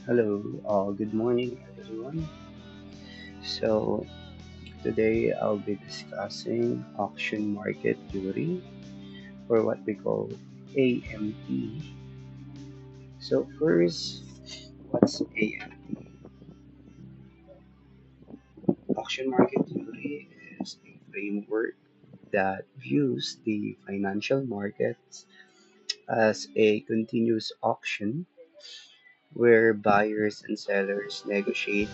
Hello, good morning, everyone. So, today I'll be discussing auction market theory, or what we call AMT. So, first, what's AMT? Auction market theory is a framework that views the financial markets as a continuous auction where buyers and sellers negotiate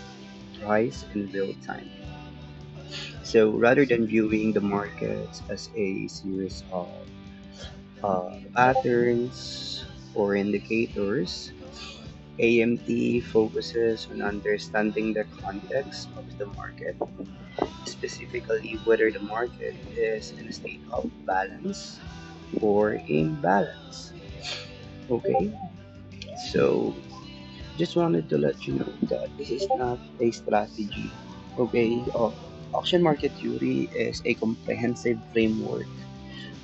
price in real time. So rather than viewing the markets as a series of patterns or indicators, AMT focuses on understanding the context of the market, specifically whether the market is in a state of balance or imbalance. Okay, so just wanted to let you know that this is not a strategy. Okay, auction market theory is a comprehensive framework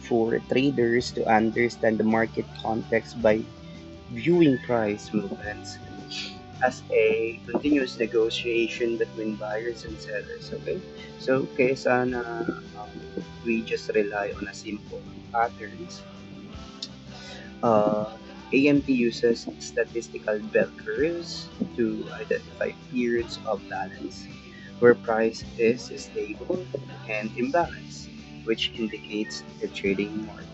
for traders to understand the market context by viewing price movements as a continuous negotiation between buyers and sellers. Okay, so kaysa na we just rely on a simple patterns, uh, AMT uses statistical bell curves to identify periods of balance where price is stable and imbalance, which indicates a trading market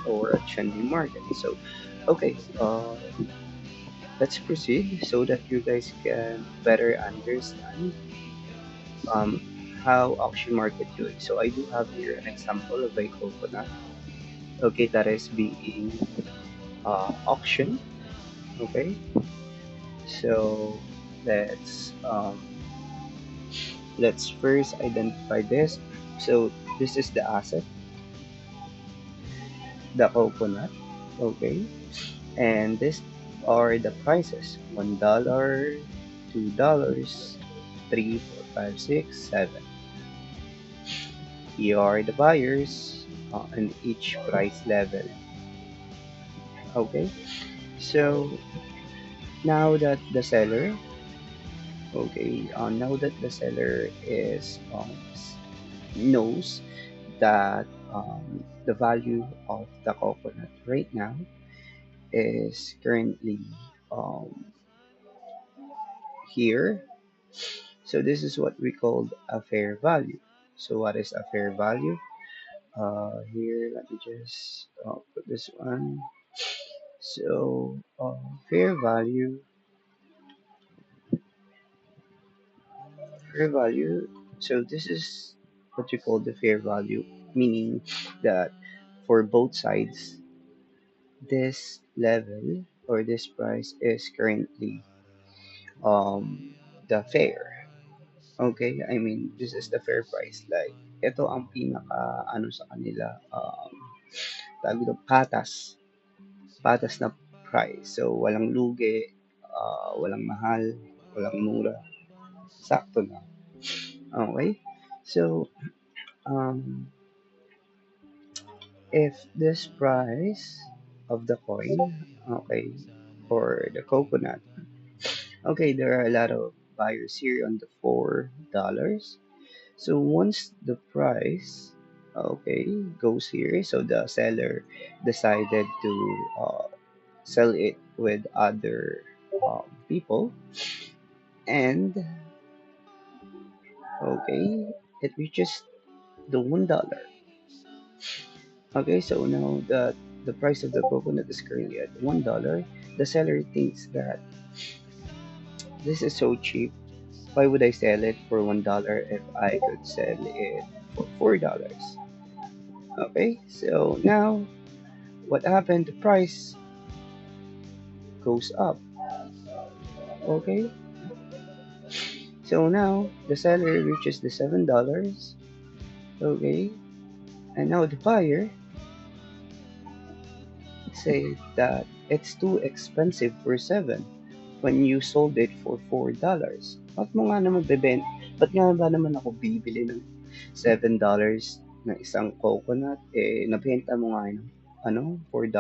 or a trending market. So, okay, let's proceed so that you guys can better understand um, how auction market doing. So I do have here an example of a coconut. Okay, that is being auction. Okay, so let's um, let's first identify this. So this is the asset, the coconut. Okay, and this are the prices: $1, $2, 3, 4, 5, 6, 7. Here are the buyers and each price level. Okay, so now that the seller, now that the seller is knows that the value of the coconut right now is currently um, here. So this is what we call a fair value. So what is a fair value? Here, let me just put this one. So fair value. So this is what you call the fair value, meaning that for both sides, this level or this price is currently um the fair. Okay, I mean this is the fair price. Like ito ang pinaka ano sa kanila tawag dito, patas na price. So walang lugi, walang mahal, walang mura, sakto na. Okay, so um if this price of the coin, okay, or the coconut, okay, there are a lot of buyers here on the $4. So once the price, okay, goes here, so the seller decided to sell it with other people, and okay, it reaches the $1. Okay, so now that the price of the coconut is currently at $1, the seller thinks that this is so cheap. Why would I sell it for $1 if I could sell it for $4? Okay, so now what happened? The price goes up. Okay, so now the seller reaches the $7. Okay, and now the buyer say that it's too expensive for 7 when you sold it for $4. Ba't mo nga naman beben? Ba't nga ba naman ako bibili ng $7 na isang coconut? Eh, nabenta mo nga ng $4.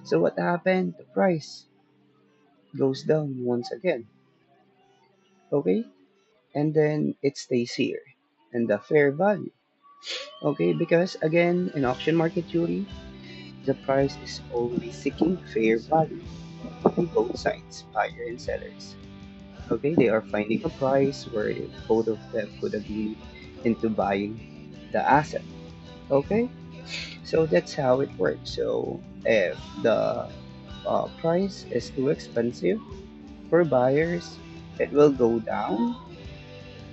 So what happened? The price. goes down once again. Okay, and then it stays here and the fair value. Okay, because again in auction market theory, the price is always seeking fair value on both sides, buyer and sellers. Okay, they are finding a price where both of them could agree into buying the asset. Okay, so that's how it works. So if the price is too expensive for buyers, it will go down,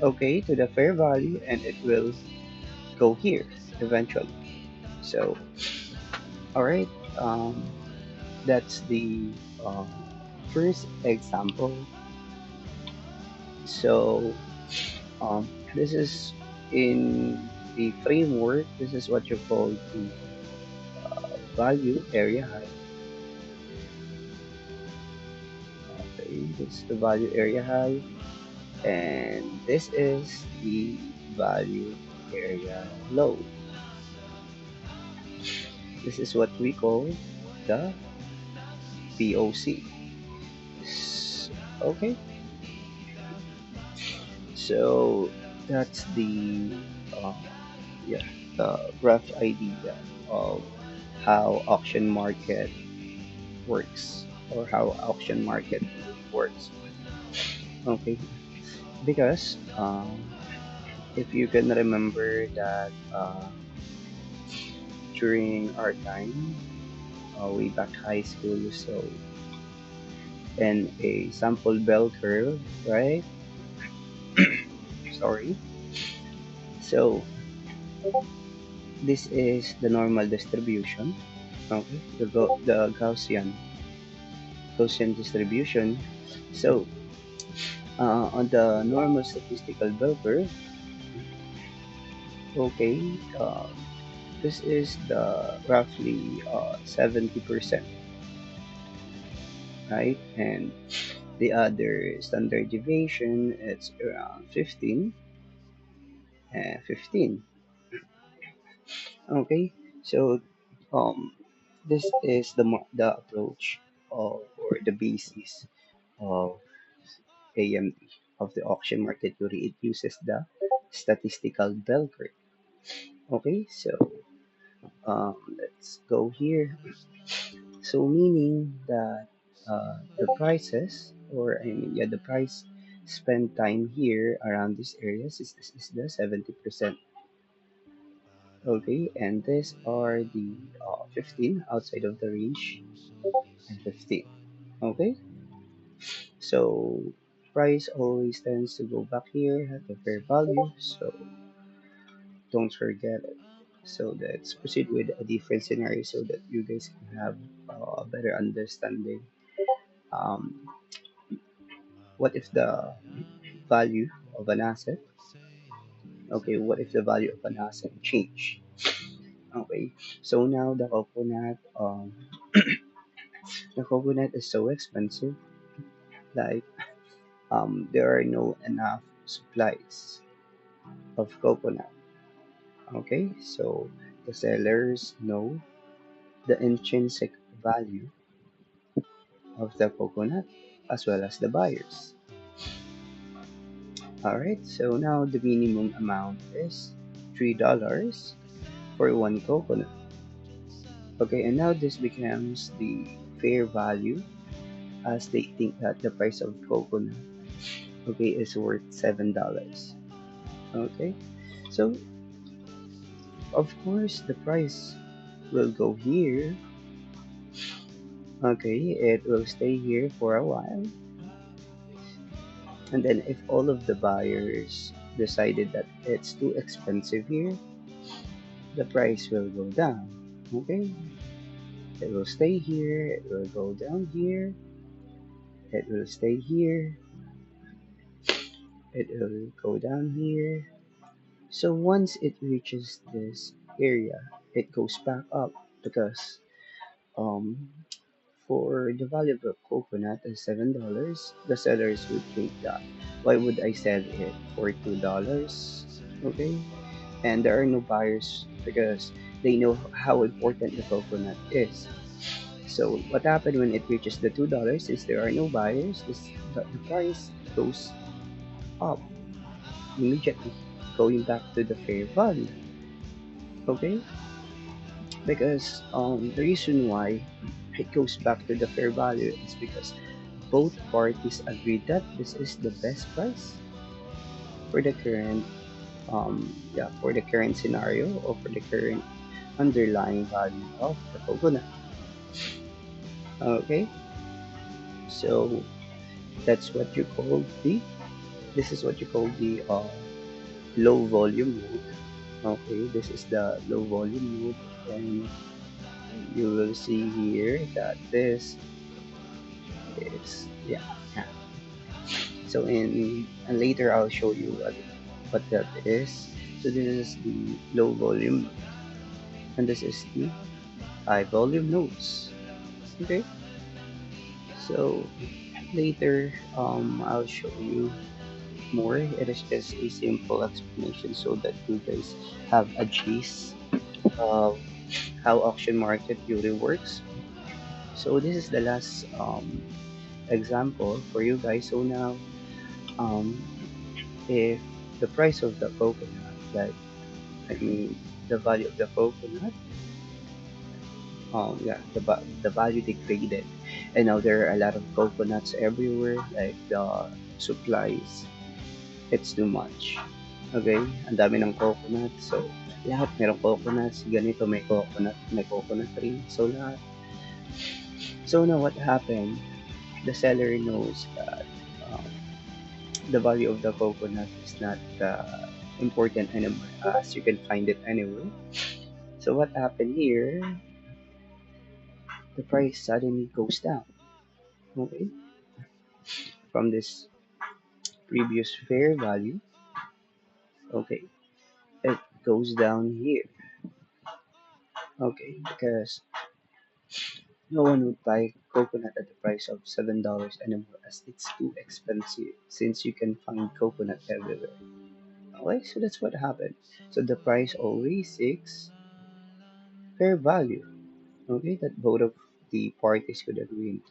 okay, to the fair value, and it will go here eventually. So, all right, um, that's the uh, first example. So, this is in the framework. This is what you call the value area high. Okay, this is the value area high, and this is the value area low. This is what we call the POC. Okay, so that's the uh, yeah the rough idea of how auction market works or how auction market works. Okay, because if you can remember that during our time, way back high school, so in a sample bell curve, right? Sorry. So this is the normal distribution. Okay, the Gaussian distribution. So on the normal statistical bell curve, okay, this is the roughly 70%, right? And the other standard deviation, it's around 15 and 15. Okay, so um, this is the approach of, or the basis of AMD, of the auction market theory. It uses the statistical bell curve. Okay, so let's go here. So meaning that the prices, or I mean, yeah, the price spend time here around these areas is the 70%. Okay, and these are the 15 outside of the range and 15. Okay, so price always tends to go back here at the fair value, so don't forget it. So let's proceed with a different scenario so that you guys can have a better understanding. Um, what if the value of an asset, okay, what if the value of an asset change? Okay, so now the coconut is so expensive, like there are no enough supplies of coconut. Okay, so the sellers know the intrinsic value of the coconut as well as the buyers. All right, so now the minimum amount is $3 for one coconut. Okay, and now this becomes the fair value, as they think that the price of coconut, okay, is worth $7. Okay, so of course the price will go here. Okay, it will stay here for a while, and then if all of the buyers decided that it's too expensive here, the price will go down. Okay, it will stay here, it will go down here, it will stay here, it will go down here. So once it reaches this area, it goes back up because um for the value of the coconut is $7, the sellers would think that why would I sell it for $2? Okay, and there are no buyers because they know how important the coconut is. So what happened when it reaches the $2 is there are no buyers, the price goes up immediately, going back to the fair value. Okay, because the reason why it goes back to the fair value is because both parties agreed that this is the best price for the current for the current scenario or for the current underlying value of the coconut. Okay, so that's what you call the this is what you call the low volume mode. Okay, this is the low volume mode, and you will see here that this is yeah. So in and later I'll show you what that is. So this is the low volume and this is the high volume nodes. Okay, so later I'll show you more. It is just a simple explanation so that you guys have a gist of how auction market really works. So this is the last example for you guys. So now um, if the price of the coconut, like I mean the value of the coconut, the value degraded, and now there are a lot of coconuts everywhere. Like the supplies, it's too much. Okay, ang dami ng coconut. So lahat merong coconuts. Ganito may coconut rin. So lahat. So now what happened? The seller knows that um, the value of the coconut is not important anymore, as you can find it anywhere. So what happened here? The price suddenly goes down. Okay, from this previous fair value. Okay, it goes down here. Okay, because no one would buy coconut at the price of $7 anymore, as it's too expensive since you can find coconut everywhere. Okay, so that's what happened. So the price always seeks fair value. Okay, that both of the parties could agree.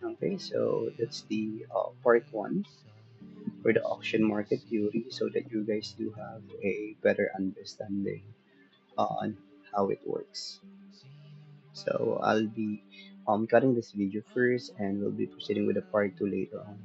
Okay, so that's the part one for the auction market theory, so that you guys do have a better understanding on how it works. So I'll be cutting this video first, and we'll be proceeding with the part two later on.